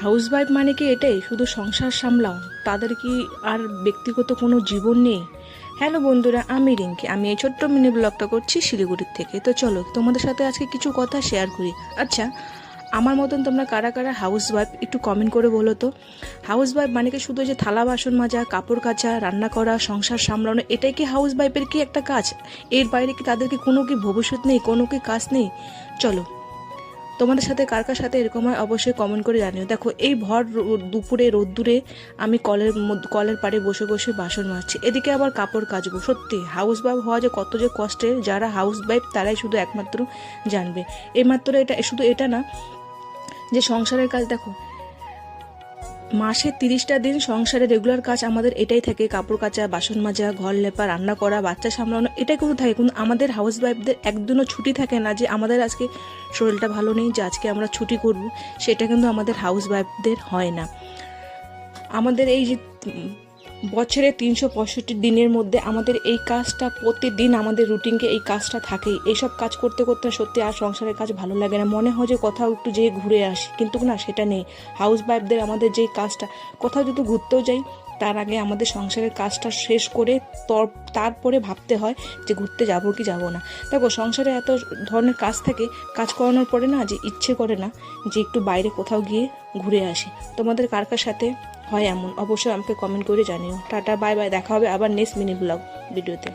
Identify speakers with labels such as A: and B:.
A: Housewife মানে কি এটাই, শুধু সংসার সামলাও? তাদের কি আর ব্যক্তিগত কোনো জীবন নেই? হ্যালো বন্ধুরা, আমি রিঙ্কি। আমি এই ছোট্ট মিনি ব্লগটা করছি শিলিগুড়ির থেকে। তো চলো তোমাদের সাথে আজকে কিছু কথা শেয়ার করি। আচ্ছা, আমার মতন তোমরা কারা কারা হাউসওয়াইফ একটু কমেন্ট করে বলো তো। হাউসওয়াইফ মানে কি শুধু যে থালা বাসন মাজা, কাপড় কাচা, রান্না করা, সংসার সামলানো, এটাই কি হাউসওয়াইফের কি একটা কাজ? এর বাইরে কি তাদের কি কোনো কি ভবিষ্যৎ নেই, কোনো কি কাজ নেই? চলো, তোমাদের সাথে কার কার সাথে এরকম হয় অবশ্যই কমেন্ট করে জানিও। দেখো, এই ভর দুপুরে রোদ্দুরে আমি কলের পাড়ে বসে বসে বাসন মাজছি, এদিকে আবার কাপড় কাচবো। সত্যি হাউস ওয়াইফ হওয়া যে কত যে কষ্টের, যারা হাউস ওয়াইফ তারাই শুধু একমাত্র জানবে। এইমাত্র এটা, শুধু এটা না যে সংসারের কাজ, দেখো মাসে 30টা দিন সংসারে রেগুলার কাজ আমাদের এটাই থাকে, কাপড় কাচা, বাসন মাজা, ঘর লেপা, রান্না করা, বাচ্চা সামলানো, এটাই কিন্তু থাকে। কিন্তু আমাদের হাউস ওয়াইফদের একদিনও ছুটি থাকে না, যে আমাদের আজকে শরীরটা ভালো নেই, যে আজকে আমরা ছুটি করব, সেটা কিন্তু আমাদের হাউস ওয়াইফদের হয় না। আমাদের এই যে বছরে 365 দিনের মধ্যে আমাদের এই কাজটা প্রতিদিন, আমাদের রুটিনকে এই কাজটা থাকেই। এইসব কাজ করতে করতে সত্যি আর সংসারের কাজ ভালো লাগে না, মনে হয় যে কোথাও একটু যেয়ে ঘুরে আসি, কিন্তু না, সেটা নেই। হাউস ওয়াইফদের আমাদের যেই কাজটা, কোথাও যদি ঘুরতেও যাই তার আগে আমাদের সংসারের কাজটা শেষ করে তারপরে ভাবতে হয় যে ঘুরতে যাবো কি যাবো না। দেখো, সংসারে এত ধরনের কাজ থাকে, কাজ করানোর পরে না যে ইচ্ছে করে না যে একটু বাইরে কোথাও গিয়ে ঘুরে আসি। তোমাদের কার কার সাথে হয় এমন অবশ্যই আমাকে কমেন্ট করে জানিও। টাটা, বাই বাই, দেখা হবে আবার নেক্সট মিনি ব্লগ ভিডিওতে।